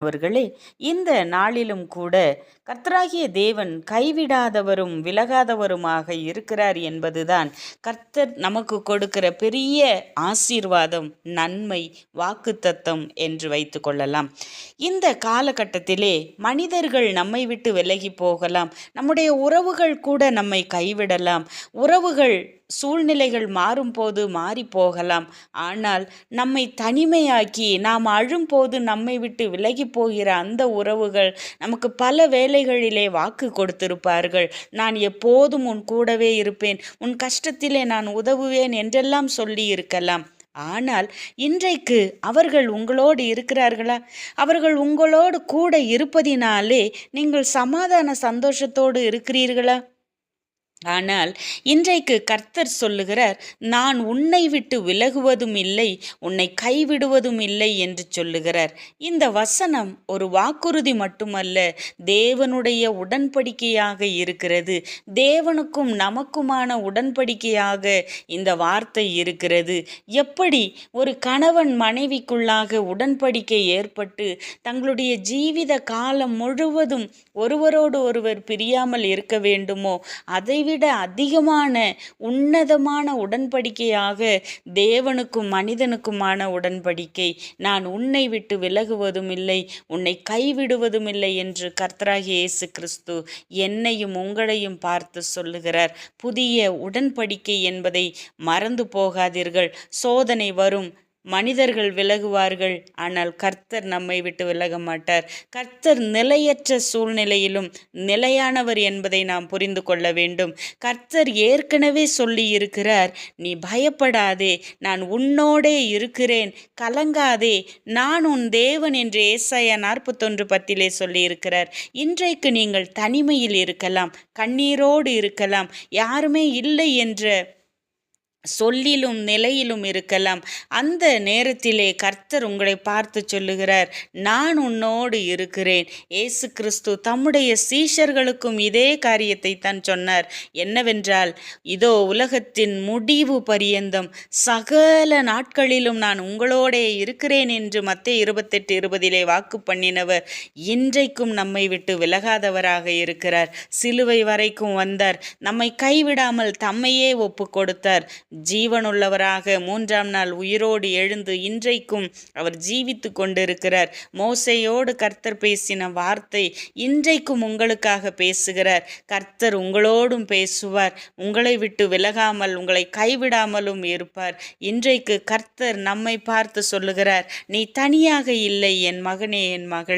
அவர்களே, இந்த நாளிலும் கூட கர்த்தராகிய தேவன் கைவிடாதவரும் விலகாதவருமாக இருக்கிறார் என்பதுதான் கர்த்தர் நமக்கு கொடுக்கிற பெரிய ஆசீர்வாதம், நன்மை, வாக்குத்தத்தம் என்று வைத்து கொள்ளலாம். இந்த காலகட்டத்திலே மனிதர்கள் நம்மை விட்டு விலகி போகலாம், நம்முடைய உறவுகள் கூட நம்மை கைவிடலாம், உறவுகள் சூழ்நிலைகள் மாறும்போது மாறி போகலாம். ஆனால் நம்மை தனிமையாக்கி நாம் அழும்போது நம்மை விட்டு விலகி போகிற அந்த உறவுகள் நமக்கு பல வேளைகளிலே வாக்கு கொடுத்திருப்பார்கள். நான் எப்போதும் உன் கூடவே இருப்பேன், உன் கஷ்டத்திலே நான் உதவுவேன் என்றெல்லாம் சொல்லி இருக்கலாம். ஆனால் இன்றைக்கு அவர்கள் உங்களோடு இருக்கிறார்களா? அவர்கள் உங்களோடு கூட இருப்பதினாலே நீங்கள் சமாதான சந்தோஷத்தோடு இருக்கிறீர்களா? ஆனால் இன்றைக்கு கர்த்தர் சொல்லுகிறார், நான் உன்னை விட்டு விலகுவதும் இல்லை, உன்னை கைவிடுவதும் இல்லை என்று சொல்லுகிறார். இந்த வசனம் ஒரு வாக்குறுதி மட்டுமல்ல, தேவனுடைய உடன்படிக்கையாக இருக்கிறது. தேவனுக்கும் நமக்குமான உடன்படிக்கையாக இந்த வார்த்தை இருக்கிறது. எப்படி ஒரு கணவன் மனைவிக்குள்ளாக உடன்படிக்கை ஏற்பட்டு தங்களுடைய ஜீவித காலம் முழுவதும் ஒருவரோடு ஒருவர் பிரியாமல் இருக்க வேண்டுமோ, அதை விட அதிகமான உன்னதமான உடன்படிக்கையாக தேவனுக்கும் மனிதனுக்குமான உடன்படிக்கை, நான் உன்னை விட்டு விலகுவதும் இல்லை, உன்னை கைவிடுவதும் இல்லை என்று கர்த்தராகிய இயேசு கிறிஸ்து என்னையும் உங்களையும் பார்த்து சொல்லுகிறார். புதிய உடன்படிக்கை என்பதை மறந்து போகாதீர்கள். சோதனை வரும், மனிதர்கள் விலகுவார்கள், ஆனால் கர்த்தர் நம்மை விட்டு விலக மாட்டார். கர்த்தர் நிலையற்ற சூழ்நிலையிலும் நிலையானவர் என்பதை நாம் புரிந்து கொள்ள வேண்டும். கர்த்தர் ஏற்கனவே சொல்லி இருக்கிறார், நீ பயப்படாதே, நான் உன்னோடே இருக்கிறேன், கலங்காதே, நான் உன் தேவன் என்று ஏசாயா 41:10 சொல்லி இருக்கிறார். இன்றைக்கு நீங்கள் தனிமையில் இருக்கலாம், கண்ணீரோடு இருக்கலாம், யாருமே இல்லை என்ற சொல்லிலும் நிலையிலும் இருக்கலாம். அந்த நேரத்திலே கர்த்தர் உங்களை பார்த்து சொல்லுகிறார், நான் உன்னோடு இருக்கிறேன். இயேசு கிறிஸ்து தம்முடைய சீஷர்களுக்கும் இதே காரியத்தை தான் சொன்னார். என்னவென்றால், இதோ உலகத்தின் முடிவு பரியந்தம் சகல நாட்களிலும் நான் உங்களோடே இருக்கிறேன் என்று மத்தேயு 28:20 வாக்கு பண்ணினவர் இன்றைக்கும் நம்மை விட்டு விலகாதவராக இருக்கிறார். சிலுவை வரைக்கும் வந்தார், நம்மை கைவிடாமல் தம்மையே ஒப்பு கொடுத்தார். ஜீவனுள்ளவராக 3ஆம் நாள் உயிரோடு எழுந்து இன்றைக்கும் அவர் ஜீவித்து கொண்டிருக்கிறார். மோசேயோடு கர்த்தர் பேசின வார்த்தை இன்றைக்கும் உங்களுக்காக பேசுகிறார். கர்த்தர் உங்களோடும் பேசுவார், உங்களை விட்டு விலகாமல் உங்களை கைவிடாமலும் இருப்பார். இன்றைக்கு கர்த்தர் நம்மை பார்த்து சொல்லுகிறார், நீ தனியாக இல்லை என் மகனே, என் மகள்.